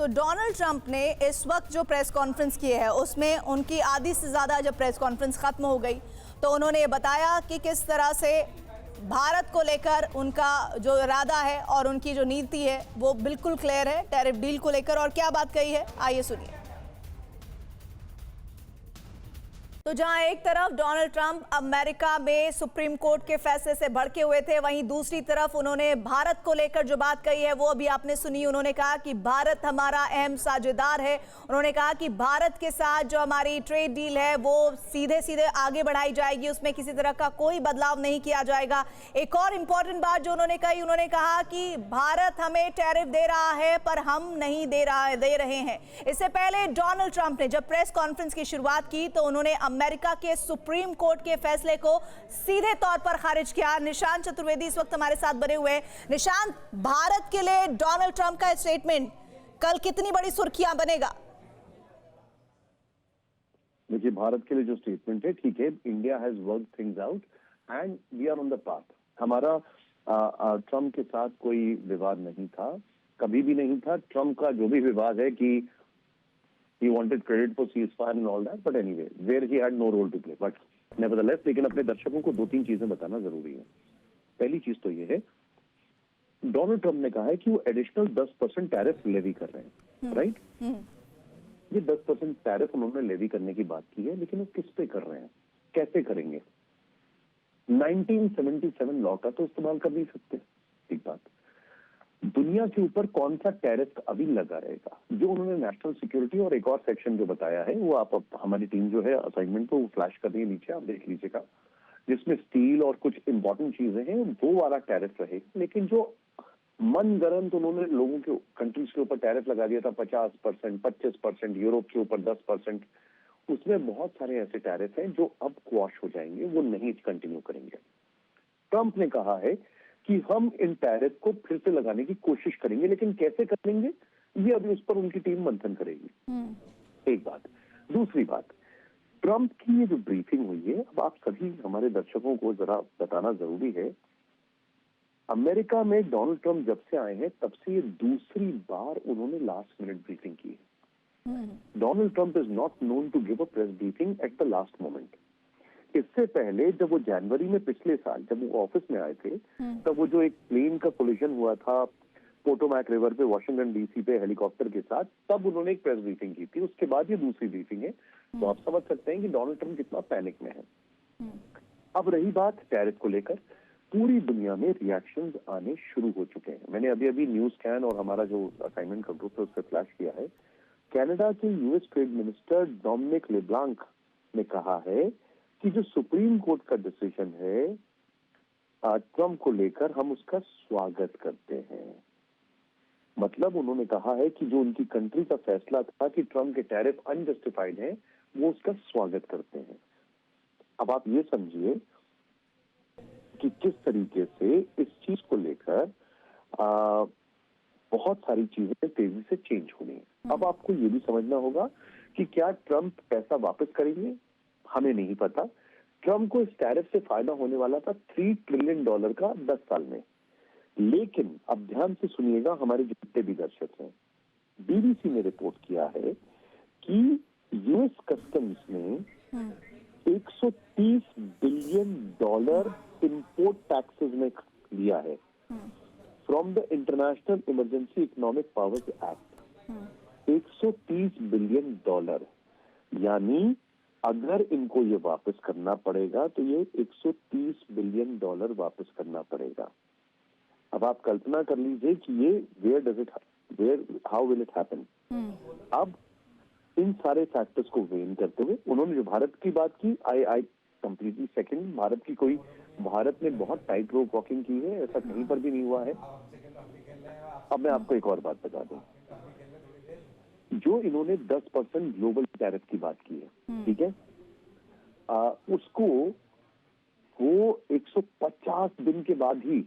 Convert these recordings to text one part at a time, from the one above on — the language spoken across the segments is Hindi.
तो डोनाल्ड ट्रंप ने इस वक्त जो प्रेस कॉन्फ्रेंस की है उसमें उनकी आधी से ज़्यादा जब प्रेस कॉन्फ्रेंस ख़त्म हो गई तो उन्होंने ये बताया कि किस तरह से भारत को लेकर उनका जो इरादा है और उनकी जो नीति है वो बिल्कुल क्लियर है टैरिफ डील को लेकर। और क्या बात कही है आइए सुनिए। तो जहां एक तरफ डोनाल्ड ट्रंप अमेरिका में सुप्रीम कोर्ट के फैसले से भड़के हुए थे, वहीं दूसरी तरफ उन्होंने भारत को लेकर जो बात कही है वो अभी आपने सुनी। उन्होंने कहा कि भारत हमारा अहम साझेदार है। उन्होंने कहा कि भारत के साथ जो हमारी ट्रेड डील है वो सीधे सीधे आगे बढ़ाई जाएगी, उसमें किसी तरह का कोई बदलाव नहीं किया जाएगा। एक और इंपॉर्टेंट बात जो उन्होंने कही, उन्होंने कहा कि भारत हमें टैरिफ दे रहा है पर हम नहीं दे रहे हैं। इससे पहले डोनाल्ड ट्रंप ने जब प्रेस कॉन्फ्रेंस की शुरुआत की तो उन्होंने अमेरिका के सुप्रीम कोर्ट के फैसले को सीधे तौर पर खारिज किया। निशांत चतुर्वेदी इस वक्त हमारे साथ बने हुए हैं। निशांत, भारत के लिए डोनाल्ड ट्रंप का स्टेटमेंट कल कितनी बड़ी सुर्खियां बनेगा? देखिए, भारत के लिए जो स्टेटमेंट है, ठीक है, India has work things out and we are on the path. हमारा ट्रंप के साथ कोई विवाद नहीं था, कभी भी नहीं था। ट्रंप का जो भी विवाद है कि he wanted credit for ceasefire and all that, but anyway, where he had no role to play. But nevertheless, लेकिन अपने दर्शकों को दो तीन चीजें बताना जरूरी है। पहली चीज तो ये है, डोनाल्ड ट्रंप ने कहा है कि वो एडिशनल 10% टैरिफ लेवी कर रहे हैं, राइट? ये 10% टैरिफ उन्होंने लेवी करने की बात की है, लेकिन वो किस पे कर रहे हैं, कैसे करेंगे? 1977 लॉ का तो इस्तेमाल कर नहीं सकते, ठीक बात। दुनिया के ऊपर कौन सा टैरिफ अभी लगा रहेगा? जो उन्होंने नेशनल सिक्योरिटी और एक और सेक्शन जो बताया है वो आप हमारी टीम जो है असाइनमेंट को फ्लैश कर रही है नीचे, आप देख लीजिएगा, जिसमें स्टील और कुछ इंपॉर्टेंट चीजें हैं वो वाला टैरिफ रहेगा। लेकिन जो मनगढ़ंत उन्होंने लोगों के कंट्रीज के ऊपर टैरिफ लगा दिया था 50%, 25%, यूरोप के ऊपर 10%, उसमें बहुत सारे ऐसे टैरिफ हैं जो अब क्वॉश हो जाएंगे, वो नहीं कंटिन्यू करेंगे। ट्रंप ने कहा है कि हम इन टैरिफ को फिर से लगाने की कोशिश करेंगे, लेकिन कैसे करेंगे ये अभी उस पर उनकी टीम मंथन करेगी। एक बात। दूसरी बात, ट्रंप की ये जो ब्रीफिंग हुई है, अब आप सभी हमारे दर्शकों को जरा बताना जरूरी है, अमेरिका में डोनाल्ड ट्रंप जब से आए हैं तब से ये दूसरी बार उन्होंने लास्ट मिनट ब्रीफिंग की है। Donald Trump is not known to give a press briefing at the last moment. इससे पहले जब वो जनवरी में पिछले साल जब वो ऑफिस में आए थे, तब वो जो एक प्लेन का कोलिजन हुआ था पोटोमैक रिवर पे वॉशिंगटन डीसी पे हेलीकॉप्टर के साथ, तब उन्होंने एक प्रेस ब्रीफिंग की थी। उसके बाद ये दूसरी ब्रीफिंग है। तो आप समझ सकते हैं कि डोनाल्ड ट्रंप कितना पैनिक में है। अब रही बात टैरिफ को लेकर, पूरी दुनिया में रिएक्शंस आने शुरू हो चुके हैं। मैंने अभी अभी न्यूज स्कैन और हमारा जो असाइनमेंट का ग्रुप है उससे फ्लैश किया है। कनाडा के US trade minister Dominic LeBlanc ने कहा है कि जो सुप्रीम कोर्ट का डिसीजन है ट्रंप को लेकर, हम उसका स्वागत करते हैं। मतलब उन्होंने कहा है कि जो उनकी कंट्री का फैसला था कि ट्रंप के टैरिफ अनजस्टिफाइड हैं, वो उसका स्वागत करते हैं। अब आप ये समझिए कि किस तरीके से इस चीज को लेकर बहुत सारी चीजें तेजी से चेंज हो गई। अब आपको ये भी समझना होगा कि क्या ट्रंप पैसा वापस करेंगे, हमें नहीं पता। ट्रंप को इस टैरिफ से फायदा होने वाला था $3 ट्रिलियन का 10 साल में। लेकिन अब ध्यान से सुनिएगा हमारे जितने भी दर्शक हैं, बीबीसी ने रिपोर्ट किया है कि यूएस कस्टम्स ने $130 बिलियन इंपोर्ट टैक्सेस में लिया है from the international emergency economic powers act. $130 billion, यानी अगर इनको ये वापस करना पड़ेगा तो ये $130 बिलियन वापस करना पड़ेगा। अब आप कल्पना कर लीजिए कि ये हाउ विल इट हैपन। अब इन सारे फैक्टर्स को वेन करते हुए उन्होंने जो भारत की बात की, आई कंप्लीटली सेकंड। भारत ने बहुत टाइट रोप वॉकिंग की है, ऐसा कहीं पर भी नहीं हुआ है। अब मैं आपको एक और बात बता दूं, जो इन्होंने 10% ग्लोबल टैरिफ की बात की है, ठीक है, उसको वो 150 दिन के बाद ही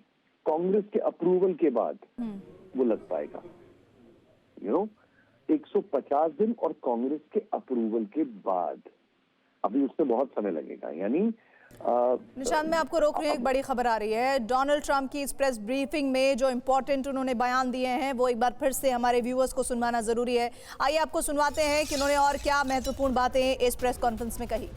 कांग्रेस के अप्रूवल के बाद वो लग पाएगा। 150 दिन और कांग्रेस के अप्रूवल के बाद, अभी उसमें बहुत समय लगेगा। यानी निशांत, मैं आपको रोक रही हूँ, एक बड़ी खबर आ रही है। डोनाल्ड ट्रंप की इस प्रेस ब्रीफिंग में जो इंपॉर्टेंट उन्होंने बयान दिए हैं वो एक बार फिर से हमारे व्यूअर्स को सुनवाना जरूरी है। आइए आपको सुनवाते हैं कि उन्होंने और क्या महत्वपूर्ण बातें इस प्रेस कॉन्फ्रेंस में कही।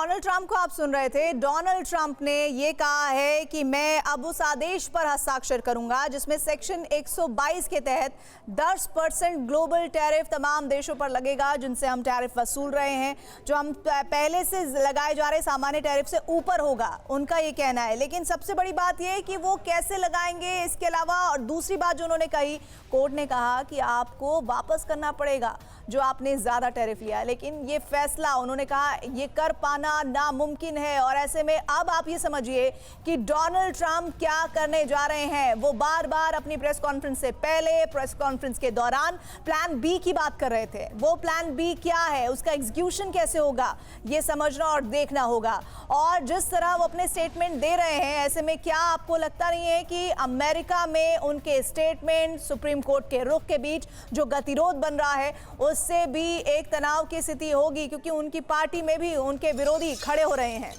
डोनाल्ड ट्रंप को आप सुन रहे थे। डोनाल्ड ट्रंप ने ये कहा है कि मैं अब उस आदेश पर हस्ताक्षर करूंगा जिसमें सेक्शन 122 के तहत 10% ग्लोबल टैरिफ तमाम देशों पर लगेगा जिनसे हम टैरिफ वसूल रहे हैं, जो हम पहले से लगाए जा रहे सामान्य टैरिफ से ऊपर होगा, उनका ये कहना है। लेकिन सबसे बड़ी बात यह है कि वो कैसे लगाएंगे, इसके अलावा और दूसरी बात जो उन्होंने कही, कोर्ट ने कहा कि आपको वापस करना पड़ेगा जो आपने ज्यादा टैरिफ लिया, लेकिन ये फैसला उन्होंने कहा ये कर पाना नामुमकिन है। और ऐसे में अब आप ये समझिए कि डोनाल्ड ट्रंप क्या करने जा रहे हैं। वो बार बार अपनी प्रेस कॉन्फ्रेंस से पहले, प्रेस कॉन्फ्रेंस के दौरान प्लान बी की बात कर रहे थे। वो प्लान बी क्या है, उसका एग्जीक्यूशन कैसे होगा, ये समझना और देखना होगा। और जिस तरह वो अपने स्टेटमेंट दे रहे हैं, ऐसे में क्या आपको लगता नहीं है कि अमेरिका में उनके स्टेटमेंट, सुप्रीम कोर्ट के रुख के बीच जो गतिरोध बन रहा है, उससे भी एक तनाव की स्थिति होगी, क्योंकि उनकी पार्टी में भी उनके विरोधी खड़े हो रहे हैं।